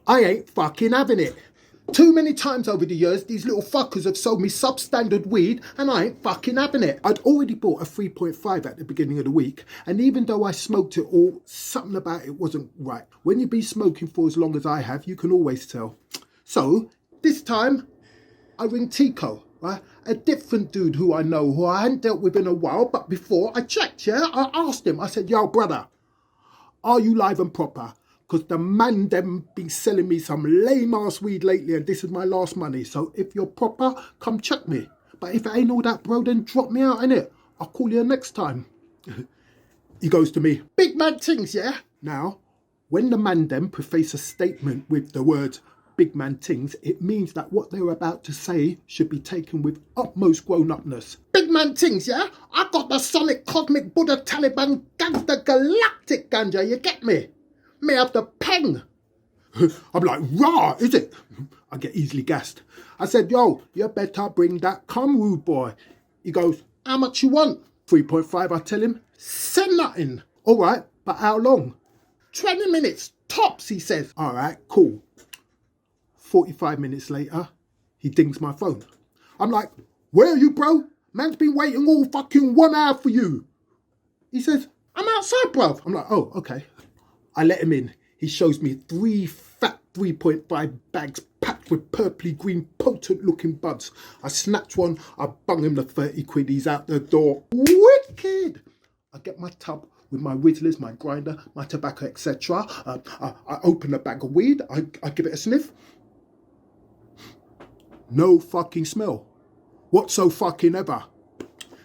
I ain't fucking having it. Too many times over the years, these little fuckers have sold me substandard weed and I ain't fucking having it. I'd already bought a 3.5 at the beginning of the week, and even though I smoked it all, something about it wasn't right. When you've been smoking for as long as I have, you can always tell. So, this time, I ring Tico, right? A different dude who I know, who I hadn't dealt with in a while, but before I checked, yeah? I asked him, I said, yo, brother, are you live and proper? Because the man them been selling me some lame ass weed lately and this is my last money. So if you're proper, come check me. But if it ain't all that, bro, then drop me out, innit? I'll call you next time. He goes to me, big man things, yeah? Now, when the man them preface a statement with the words big man things, it means that what they're about to say should be taken with utmost grown-upness. Big man things, yeah? I got the Sonic Cosmic Buddha Taliban Gangster Galactic ganja, you get me? Me have the peng. I'm like, rah, is it? I get easily gassed. I said, yo, you better bring that come, rude boy. He goes, how much you want? 3.5, I tell him. Send nothing. All right, but how long? 20 minutes, tops, he says. All right, cool. 45 minutes later, he dings my phone. I'm like, where are you, bro? Man's been waiting all fucking 1 hour for you. He says, I'm outside, bruv. I'm like, oh, okay. I let him in. He shows me 3 fat 3.5 bags packed with purpley green potent looking buds. I snatch one, I bung him the 30 quid, he's out the door. Wicked! I get my tub with my Rizzlers, my grinder, my tobacco, etc. I open a bag of weed, I give it a sniff. No fucking smell. What so fucking ever?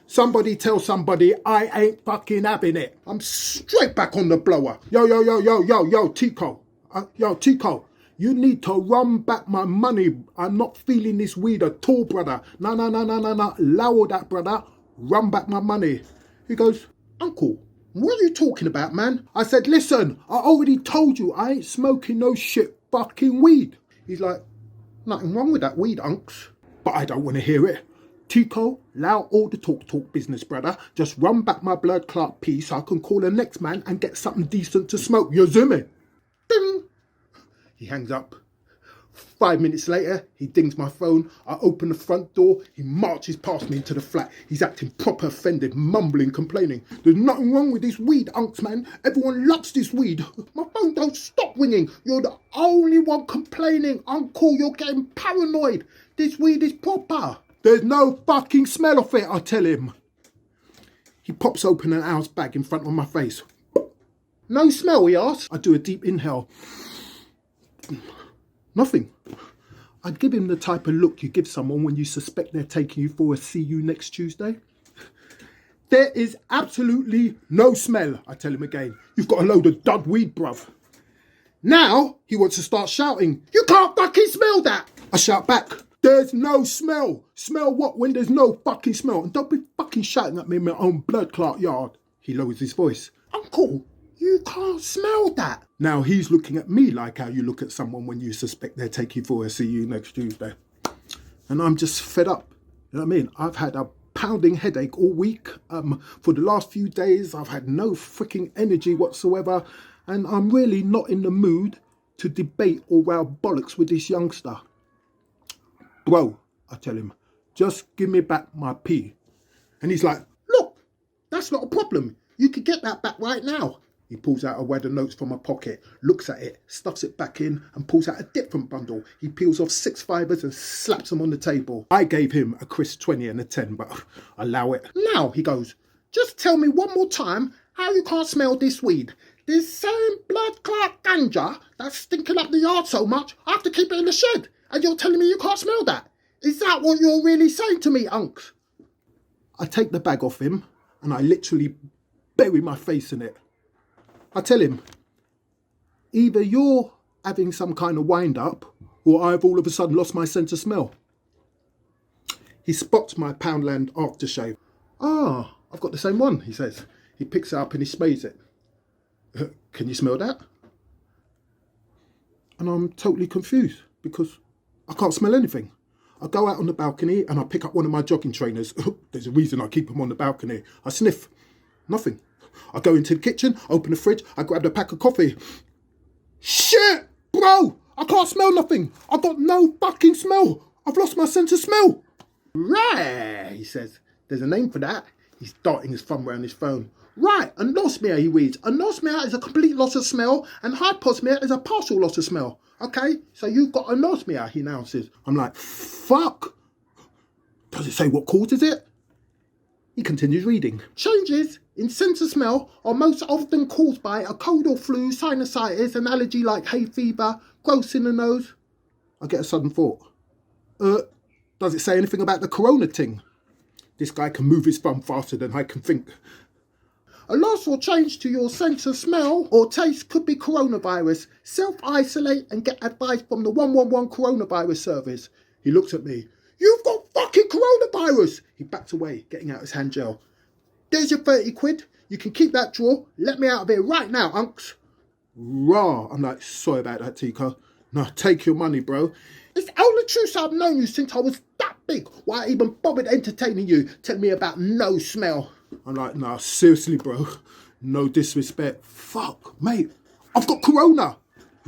Somebody tell somebody I ain't fucking having it. I'm straight back on the blower. Yo, Tico. Tico, you need to run back my money. I'm not feeling this weed at all, brother. No. Allow that, brother. Run back my money. He goes, Uncle, what are you talking about, man? I said, listen, I already told you I ain't smoking no shit fucking weed. He's like, nothing wrong with that weed, unks. But I don't want to hear it. Tico, allow all the talk business, brother. Just run back my blood clot piece so I can call the next man and get something decent to smoke. You see me? Ding! He hangs up. 5 minutes later, he dings my phone. I open the front door. He marches past me into the flat. He's acting proper offended, mumbling, complaining. There's nothing wrong with this weed, unks, man. Everyone loves this weed. My phone don't stop ringing. You're the only one complaining. Uncle, you're getting paranoid. This weed is proper. There's no fucking smell of it, I tell him. He pops open an ounce bag in front of my face. No smell, he asks. I do a deep inhale. Nothing. I'd give him the type of look you give someone when you suspect they're taking you for a see you next Tuesday. There is absolutely no smell, I tell him again. You've got a load of dud weed, bruv. Now he wants to start shouting. You can't fucking smell that. I shout back. There's no smell. Smell what when there's no fucking smell? And don't be fucking shouting at me in my own blood clot yard. He lowers his voice. Uncle, you can't smell that. Now he's looking at me like how you look at someone when you suspect they're taking you for a see you next Tuesday. And I'm just fed up. You know what I mean? I've had a pounding headache all week. For the last few days, I've had no freaking energy whatsoever. And I'm really not in the mood to debate or row bollocks with this youngster. Bro, I tell him, just give me back my pee. And he's like, look, that's not a problem. You could get that back right now. He pulls out a wad of notes from a pocket, looks at it, stuffs it back in and pulls out a different bundle. He peels off 6 fibres and slaps them on the table. I gave him a crisp 20 and a 10, but allow it. Now, he goes, just tell me one more time how you can't smell this weed. This same blood clot ganja that's stinking up the yard so much, I have to keep it in the shed. And you're telling me you can't smell that? Is that what you're really saying to me, unks? I take the bag off him and I literally bury my face in it. I tell him, either you're having some kind of wind up or I've all of a sudden lost my sense of smell. He spots my Poundland aftershave. Ah, I've got the same one, he says. He picks it up and he sprays it. Can you smell that? And I'm totally confused because I can't smell anything. I go out on the balcony and I pick up one of my jogging trainers. There's a reason I keep them on the balcony. I sniff. Nothing. I go into the kitchen, open the fridge, I grab a pack of coffee. Shit, bro! I can't smell nothing. I've got no fucking smell. I've lost my sense of smell. Right, he says. There's a name for that. He's darting his thumb around his phone. Right, anosmia, he reads. Anosmia is a complete loss of smell and hyposmia is a partial loss of smell. Okay, so you've got anosmia, he announces. I'm like, fuck. Does it say what causes it? He continues reading. Changes in sense of smell are most often caused by a cold or flu, sinusitis, an allergy like hay fever, growths in the nose. I get a sudden thought. Does it say anything about the corona thing? This guy can move his thumb faster than I can think. A loss or change to your sense of smell or taste could be coronavirus. Self-isolate and get advice from the 111 coronavirus service. He looks at me. You've got fucking coronavirus! He backs away, getting out his hand gel. There's your 30 quid. You can keep that drawer. Let me out of here right now, unks. Rah. I'm like, sorry about that, Tico. No, take your money, bro. It's all the truth. I've known you since I was that big. Why I even bothered entertaining you, telling me about no smell. I'm like, nah, seriously, bro. No disrespect. Fuck, mate. I've got corona.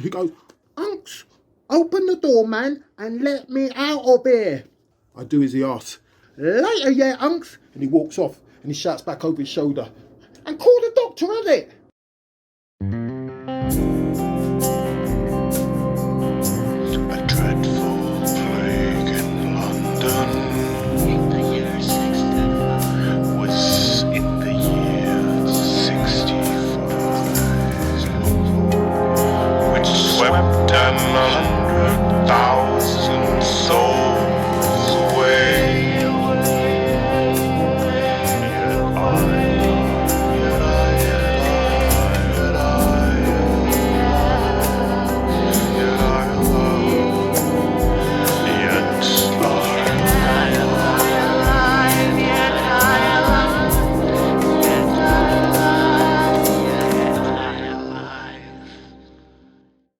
He goes, unks, open the door, man, and let me out of here. I do as he asks. Later, yeah, unks. And he walks off and he shouts back over his shoulder. And call the doctor, has it?